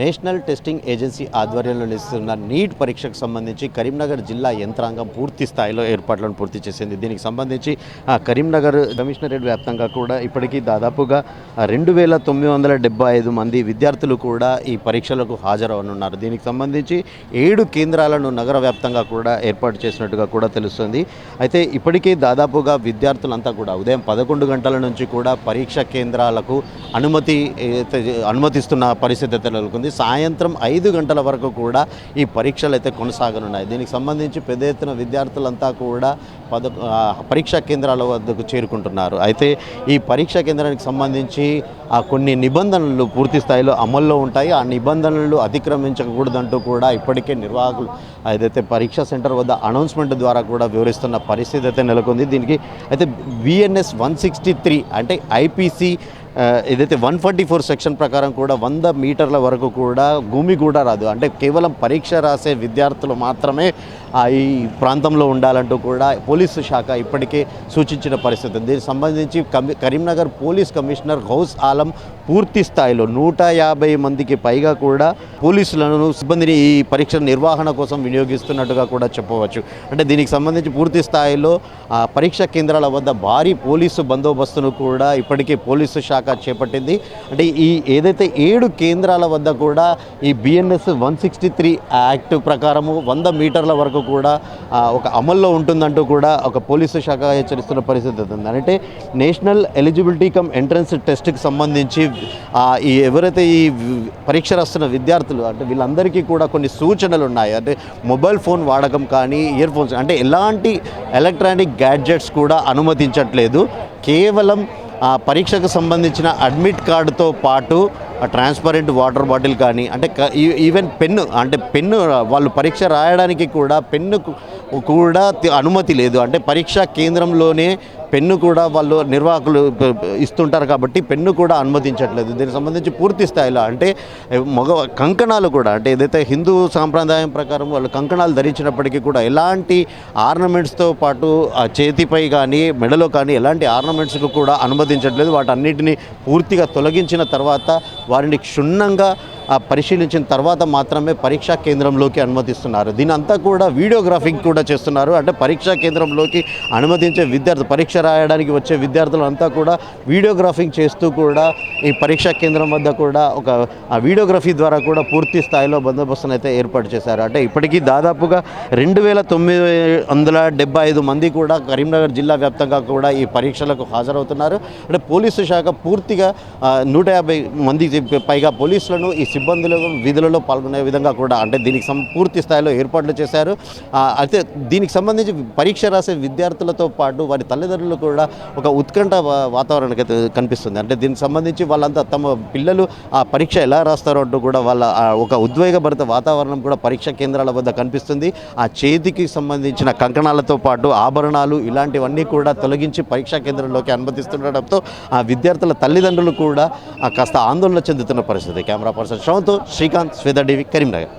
National testing agency ఆధ్వర్యంలో నిర్వహిస్తున్న neat పరీక్షకు సంబంధించి కరీంనగర్ జిల్లా యంత్రాంగం పూర్తి స్థాయిలో ఏర్పాట్లను పూర్తి చేసింది. దీనికి సంబంధించి కరీంనగర్ కమిషనరేట్ వ్యాప్తంగా కూడా ఇప్పటికీ దాదాపుగా 2975 మంది విద్యార్థులు కూడా ఈ పరీక్షలకు హాజరవనున్నారు. దీనికి సంబంధించి 7 కేంద్రాలను నగర వ్యాప్తంగా కూడా ఏర్పాటు చేసినట్టుగా కూడా తెలుస్తుంది. అయితే ఇప్పటికీ దాదాపుగా విద్యార్థులంతా కూడా ఉదయం 11 గంటల నుంచి కూడా పరీక్ష కేంద్రాలకు అనుమతిస్తున్న పరిస్థితి నెలకొంది. సాయంత్రం 5 గంటల వరకు కూడా ఈ పరీక్షలు అయితే కొనసాగనున్నాయి. దీనికి సంబంధించి పెద్ద ఎత్తున విద్యార్థులంతా కూడా పరీక్షా కేంద్రాల వద్దకు చేరుకుంటున్నారు. అయితే ఈ పరీక్షా కేంద్రానికి సంబంధించి కొన్ని నిబంధనలు పూర్తి స్థాయిలో అమల్లో ఉంటాయి. ఆ నిబంధనలు అతిక్రమించకూడదంటూ కూడా ఇప్పటికే నిర్వాహకులు ఏదైతే పరీక్షా సెంటర్ వద్ద అనౌన్స్మెంట్ ద్వారా కూడా వివరిస్తున్న పరిస్థితి అయితే నెలకొంది. దీనికి అయితే BNS 163 అంటే IPC ఏదైతే 144 సెక్షన్ ప్రకారం కూడా 100 మీటర్ల వరకు కూడా భూమి కూడా రాదు. అంటే కేవలం పరీక్ష రాసే విద్యార్థులు మాత్రమే ఈ ప్రాంతంలో ఉండాలంటూ కూడా పోలీసు శాఖ ఇప్పటికే సూచించిన పరిస్థితి. దీనికి సంబంధించి కరీంనగర్ పోలీస్ కమిషనర్ గౌస్ ఆలం పూర్తి స్థాయిలో 150 మందికి పైగా కూడా పోలీసులను సిబ్బందిని ఈ పరీక్ష నిర్వహణ కోసం వినియోగిస్తున్నట్టుగా కూడా చెప్పవచ్చు. అంటే దీనికి సంబంధించి పూర్తి స్థాయిలో పరీక్షా కేంద్రాల వద్ద భారీ పోలీసు బందోబస్తును కూడా ఇప్పటికే పోలీసు శాఖ చేపట్టింది. అంటే ఈ ఏదైతే 7 కేంద్రాల వద్ద కూడా ఈ BNS 163 యాక్ట్ ప్రకారము 100 మీటర్ల వరకు కూడా ఒక అమల్లో ఉంటుందంటూ కూడా ఒక పోలీసు శాఖ హెచ్చరిస్తున్న పరిస్థితి ఉంది. అంటే నేషనల్ ఎలిజిబిలిటీ కమ్ ఎంట్రన్స్ టెస్ట్కి సంబంధించి ఈ ఎవరైతే ఈ పరీక్ష రాస్తున్న విద్యార్థులు అంటే వీళ్ళందరికీ కూడా కొన్ని సూచనలు ఉన్నాయి. అంటే మొబైల్ ఫోన్ వాడకం కానీ ఇయర్ ఫోన్స్ అంటే ఎలాంటి ఎలక్ట్రానిక్ గ్యాడ్జెట్స్ కూడా అనుమతించట్లేదు. కేవలం పరీక్షకు సంబంధించిన అడ్మిట్ కార్డుతో పాటు ట్రాన్స్పరెంట్ వాటర్ బాటిల్ కానీ అంటే ఈవెన్ పెన్ను వాళ్ళు పరీక్ష రాయడానికి కూడా పెన్ను కూడా అనుమతి లేదు. అంటే పరీక్షా కేంద్రంలోనే పెన్ను కూడా వాళ్ళు నిర్వాహకులు ఇస్తుంటారు కాబట్టి పెన్ను కూడా అనుమతించట్లేదు. దీనికి సంబంధించి పూర్తి స్థాయిలో అంటే కంకణాలు కూడా అంటే ఏదైతే హిందూ సాంప్రదాయం ప్రకారం వాళ్ళు కంకణాలు ధరించినప్పటికీ కూడా ఎలాంటి ఆర్నమెంట్స్తో పాటు చేతిపై కానీ మెడలో కానీ ఎలాంటి ఆర్నమెంట్స్కు కూడా అనుమతించట్లేదు. వాటన్నిటిని పూర్తిగా తొలగించిన తర్వాత వారిని క్షుణ్ణంగా పరిశీలించిన తర్వాత మాత్రమే పరీక్షా కేంద్రంలోకి అనుమతిస్తున్నారు. దీని అంతా కూడా వీడియోగ్రాఫింగ్ కూడా చేస్తున్నారు. అంటే పరీక్షా కేంద్రంలోకి అనుమతించే పరీక్ష రాయడానికి వచ్చే విద్యార్థులంతా కూడా వీడియోగ్రాఫింగ్ చేస్తూ కూడా ఈ పరీక్షా కేంద్రం వద్ద కూడా ఒక వీడియోగ్రఫీ ద్వారా కూడా పూర్తి స్థాయిలో బందోబస్తును అయితే ఏర్పాటు చేశారు. అంటే ఇప్పటికీ దాదాపుగా 2975 మంది కూడా కరీంనగర్ జిల్లా వ్యాప్తంగా కూడా ఈ పరీక్షలకు హాజరవుతున్నారు. అంటే పోలీసు శాఖ పూర్తిగా 150 మందికి పైగా పోలీసులను ఈ సిబ్బందులు విధులలో పాల్గొనే విధంగా కూడా అంటే దీనికి పూర్తి స్థాయిలో ఏర్పాట్లు చేశారు. అయితే దీనికి సంబంధించి పరీక్ష రాసే విద్యార్థులతో పాటు వారి తల్లిదండ్రులు కూడా ఒక ఉత్కంఠ వాతావరణం కనిపిస్తుంది. అంటే దీనికి సంబంధించి వాళ్ళంతా తమ పిల్లలు ఆ పరీక్ష ఎలా రాస్తారో అంటూ కూడా వాళ్ళ ఒక ఉద్వేగభరిత వాతావరణం కూడా పరీక్షా కేంద్రాల వద్ద కనిపిస్తుంది. ఆ చేతికి సంబంధించిన కంకణాలతో పాటు ఆభరణాలు ఇలాంటివన్నీ కూడా తొలగించి పరీక్షా కేంద్రంలోకి అనుమతిస్తుండటంతో ఆ విద్యార్థుల తల్లిదండ్రులు కూడా కాస్త ఆందోళన చెందుతున్న పరిస్థితి. కెమెరా పర్సన్ శ్రవంతో శ్రీకాంత్, స్వేద టీవీ, కరీంనగర్.